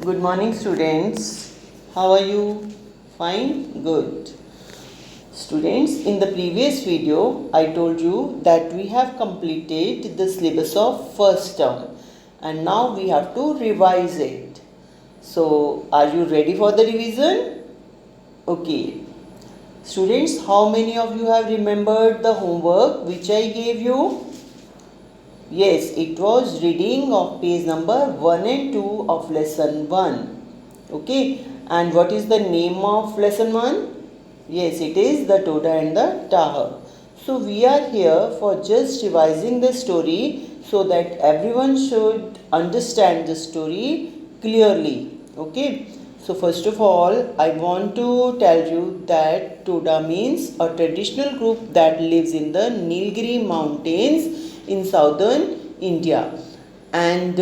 Good morning, students. How are you? Fine? Good. Students, in the previous video, I told you that we have completed the syllabus of first term and now we have to revise it. So, are you ready for the revision? Okay. Students, how many of you have remembered the homework which I gave you? Yes, it was reading of page number 1 and 2 of lesson 1. Okay, and what is the name of lesson 1? Yes, it is the Toda and the Taha. So we are here for just revising the story so that everyone should understand the story clearly. Okay, so first of all, I want to tell you that Toda means a traditional group that lives in the Nilgiri mountains in southern India, and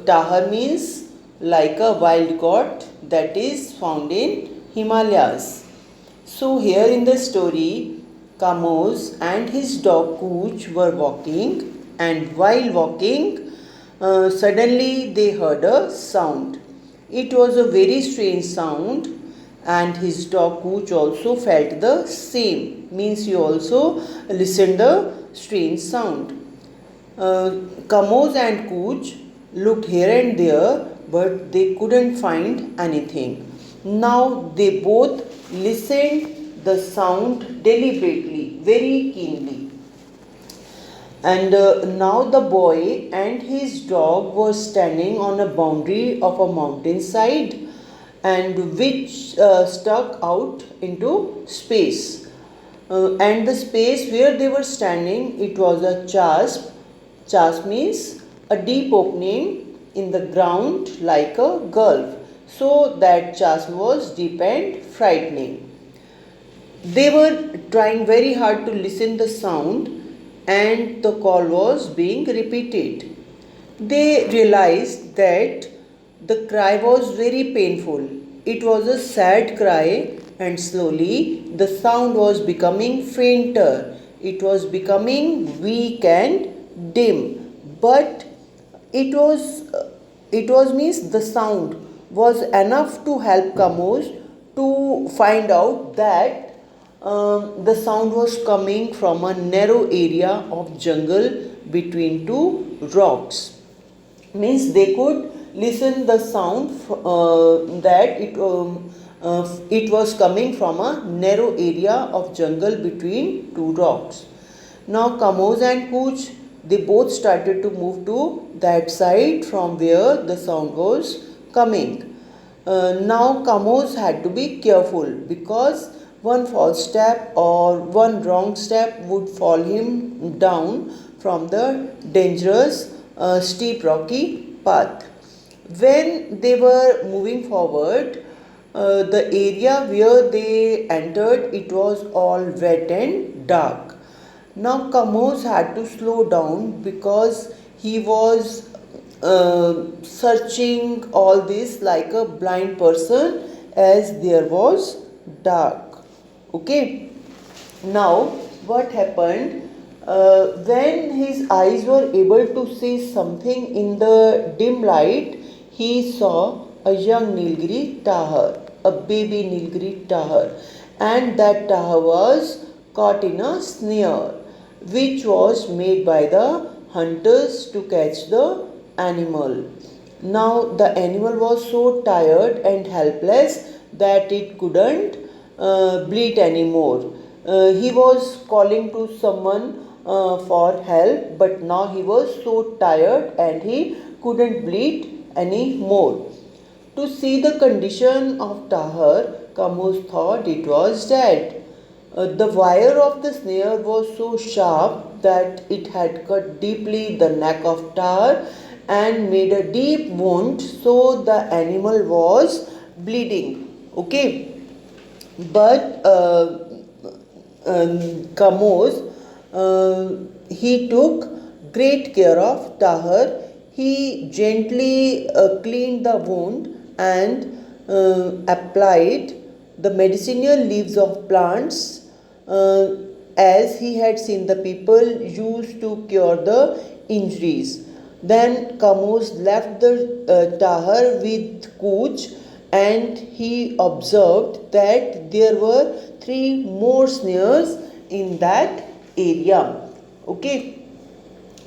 Tahar means like a wild goat that is found in Himalayas. So here in the story, Kamoz and his dog Cooch were walking, and while walking, suddenly they heard a sound. It was a very strange sound, and his dog Cooch also felt the same. Means he also listened the strange sound. Kamoz and Cooch looked here and there, but they couldn't find anything. Now they both listened the sound deliberately, very keenly. And now the boy and his dog were standing on a boundary of a mountainside and which stuck out into space. And the space where they were standing, it was a chasm. Chasm means a deep opening in the ground like a gulf. So that chasm was deep and frightening. They were trying very hard to listen the sound and the call was being repeated. They realized that the cry was very painful. It was a sad cry and slowly the sound was becoming fainter. It was becoming weak and dim. But it was means the sound was enough to help Kamosh to find out that the sound was coming from a narrow area of jungle between two rocks. Means they could listen the sound that it was coming from a narrow area of jungle between two rocks. Now Kamoz and Cooch, they both started to move to that side from where the sound was coming. Now Kamoz had to be careful because one false step or one wrong step would fall him down from the dangerous steep rocky path. When they were moving forward, the area where they entered, it was all wet and dark. Now Kamoz had to slow down because he was searching all this like a blind person as there was dark. Okay. Now what happened when his eyes were able to see something in the dim light, he saw a young Nilgiri Tahar, a baby Nilgiri Tahar, and that Tahar was caught in a snare which was made by the hunters to catch the animal. Now the animal was so tired and helpless that it couldn't bleat anymore. He was calling to someone for help, but now he was so tired and he couldn't bleat anymore. To see the condition of Tahar, Kamoz thought it was dead. The wire of the snare was so sharp that it had cut deeply the neck of Tahar and made a deep wound, so the animal was bleeding. Okay, but Kamoz, he took great care of Tahar. He gently cleaned the wound and applied the medicinal leaves of plants as he had seen the people used to cure the injuries. Then Kamoos left the Tahar with Cooch, and he observed that there were three more snares in that area. Okay,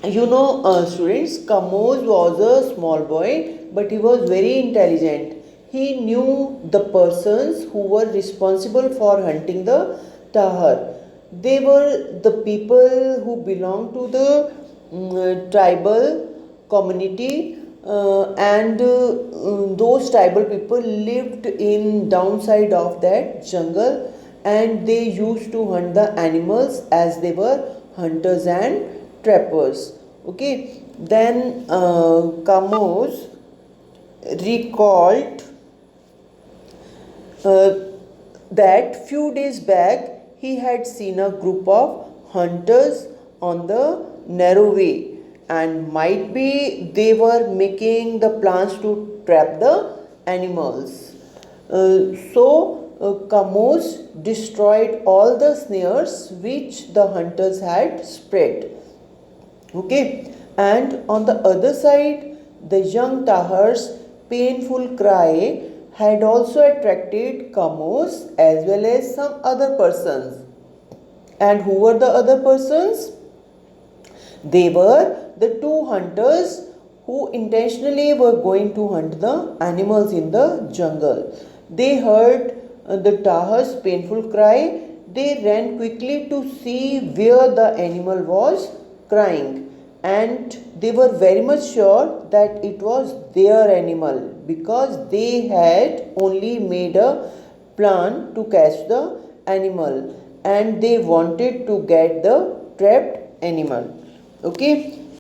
students, Kamoos was a small boy, but he was very intelligent. He knew the persons who were responsible for hunting the Tahar. They were the people who belonged to the tribal community, and those tribal people lived in downside of that jungle, and they used to hunt the animals as they were hunters and trappers. Okay, then Kamos recalled uh, that few days back he had seen a group of hunters on the narrow way, and might be they were making the plans to trap the animals. Kamos destroyed all the snares which the hunters had spread. Okay, and on the other side, the young Tahar's painful cry had also attracted Kamos as well as some other persons. And who were the other persons? They were the two hunters who intentionally were going to hunt the animals in the jungle. They heard the Tahar's painful cry. They ran quickly to see where the animal was crying, and they were very much sure that it was their animal because they had only made a plan to catch the animal, and they wanted to get the trapped animal. Okay,